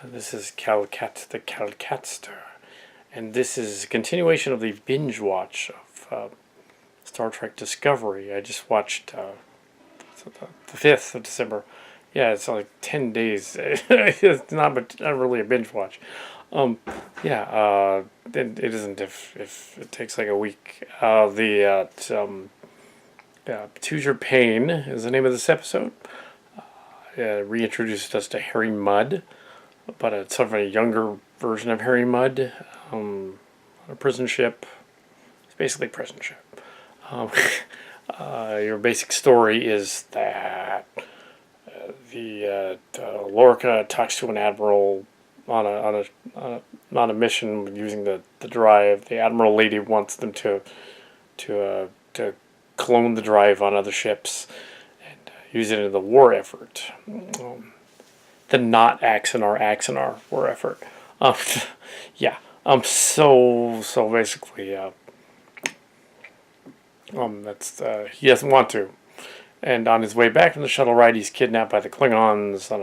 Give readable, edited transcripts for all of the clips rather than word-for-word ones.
This is Kal Kat, the Kal Katster, and this is a continuation of the binge watch of Star Trek Discovery. I just watched the 5th of December. Yeah, it's like 10 days. It's not really a binge watch. Um, yeah, it isn't if it takes like a week. Choose Your Pain is the name of this episode. Reintroduced us to Harry Mudd, but it's sort of a younger version of Harry Mudd on a prison ship. It's basically a prison ship. Um, your basic story is that the Lorca talks to an admiral on a mission using the drive. The admiral lady wants them to clone the drive on other ships and use it in the war effort. The not Axanar war effort. Um, yeah. So basically, that's he doesn't want to. And on his way back from the shuttle ride, he's kidnapped by the Klingons on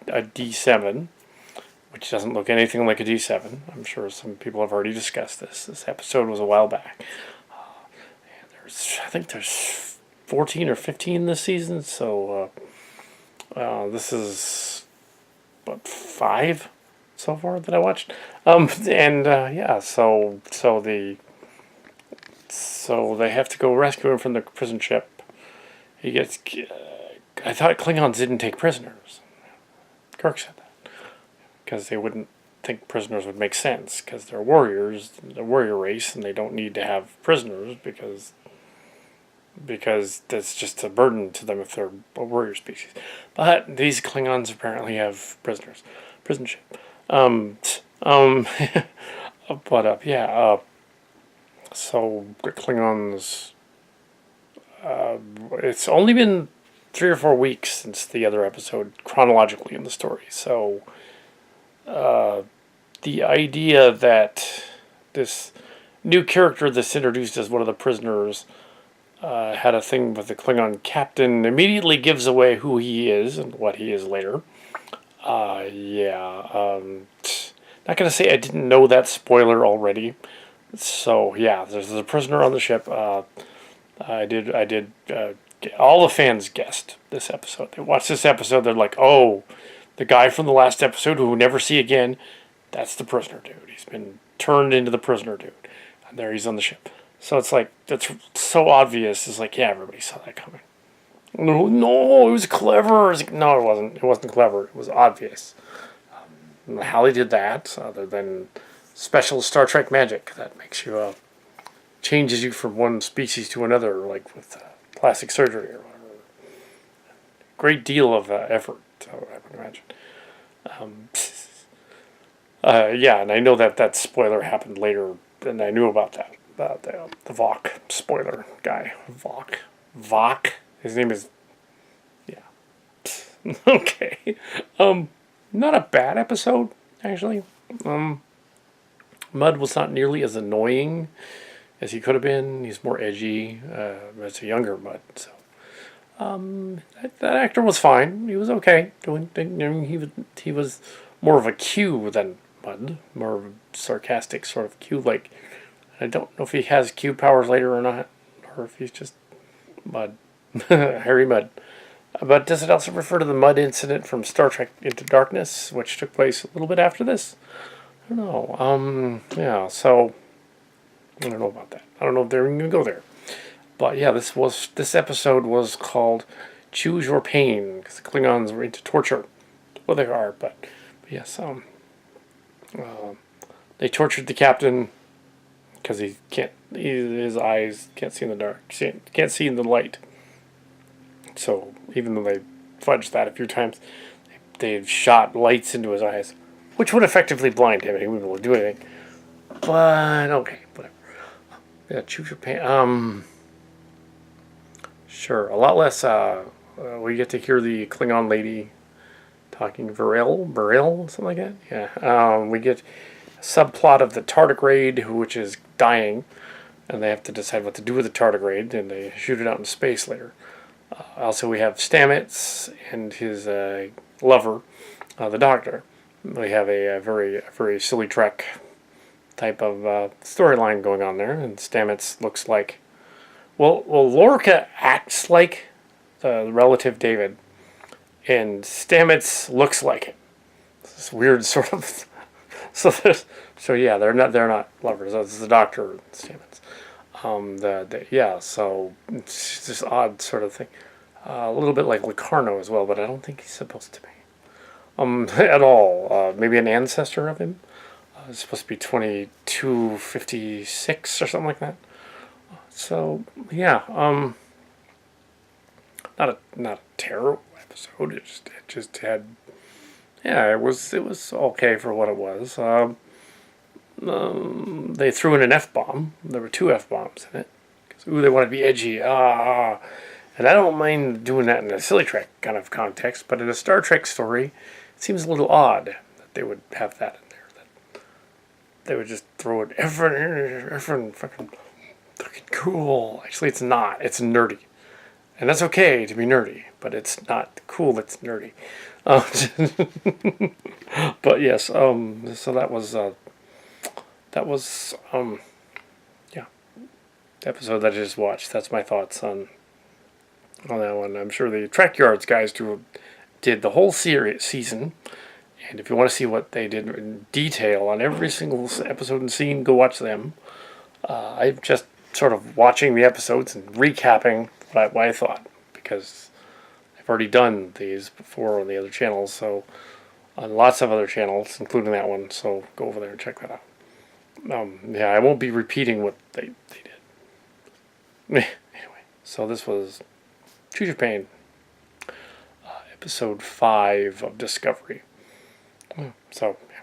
a D7, which doesn't look anything like a D7. I'm sure some people have already discussed this. This episode was a while back. I think there's 14 or 15 this season, so this is what, 5 so far that I watched. So they have to go rescue him from the prison ship. He gets. I thought Klingons didn't take prisoners. Kirk said that because they wouldn't think prisoners would make sense because they're warriors, they're a warrior race, and they don't need to have prisoners because that's just a burden to them if they're a warrior species. But these Klingons apparently have prisoners. Prison ship. So Klingons. It's only been 3 or 4 weeks since the other episode chronologically in the story. So the idea that this new character that's introduced as one of the prisoners had a thing with the Klingon captain immediately gives away who he is and what he is later. Not gonna say I didn't know that spoiler already. So yeah, there's a prisoner on the ship. I did. All the fans guessed this episode. They watched this episode. They're like, "Oh, the guy from the last episode who we'll never see again. That's the prisoner dude. He's been turned into the prisoner dude, and there he's on the ship." So it's like that's so obvious. It's like, yeah, everybody saw that coming. No, it was clever. It's like, no, it wasn't. It wasn't clever. It was obvious. How they did that, other than special Star Trek magic that makes you changes you from one species to another, like with plastic surgery or whatever. Great deal of effort, I would imagine. And I know that spoiler happened later, and I knew about that. The Vok spoiler guy. Vok? His name is... Yeah. Okay. Not a bad episode, actually. Mudd was not nearly as annoying as he could have been. He's more edgy. As a younger Mudd. So, that actor was fine. He was okay. He was more of a Q than Mudd. More of a sarcastic sort of Q. Like, I don't know if he has Q powers later or not, or if he's just Mudd, Harry Mudd. But does it also refer to the Mudd incident from Star Trek Into Darkness, which took place a little bit after this? I don't know. So I don't know about that. I don't know if they're even going to go there. But yeah, this episode was called Choose Your Pain, because the Klingons were into torture. Well, they are, but yes. They tortured the captain because his eyes can't see in the dark, can't see in the light. So even though they fudged that a few times, they've shot lights into his eyes, which would effectively blind him, and he wouldn't be able to do anything. But okay, whatever. Yeah, Choose Your Pain. Sure, a lot less. We get to hear the Klingon lady talking Varel, something like that. Yeah. We get a subplot of the tardigrade, which is dying, and they have to decide what to do with the tardigrade, and they shoot it out in space later. Also, we have Stamets and his lover, the Doctor, we have a very silly Trek type of storyline going on there, and Stamets looks like Lorca acts like the relative David, and Stamets looks like it. This weird sort of yeah, they're not lovers. It's the Doctor and Stamets. Yeah, so it's this odd sort of thing. A little bit like Locarno as well, but I don't think he's supposed to be. At all. Maybe an ancestor of him. It's supposed to be 2256 or something like that. So yeah, not a terrible episode. It just had, yeah, it was okay for what it was. They threw in an F-bomb. There were two F-bombs in it. Ooh, they want to be edgy. And I don't mind doing that in a silly Trek kind of context, but in a Star Trek story, it seems a little odd that they would have that in there. That they would just throw it, everyone fucking cool. Actually, it's not. It's nerdy. And that's okay to be nerdy, but it's not cool, it's nerdy. Uh, but yes, so that was yeah, the episode that I just watched. That's my thoughts on that one. I'm sure the Track Yards guys did the whole season, and if you want to see what they did in detail on every single episode and scene, go watch them. I'm just sort of watching the episodes and recapping what I thought, because I've already done these before on the other channels, so on lots of other channels, including that one. So go over there and check that out. Yeah, I won't be repeating what they did. Anyway, so this was Choose Your Pain, episode 5 of Discovery. So, yeah.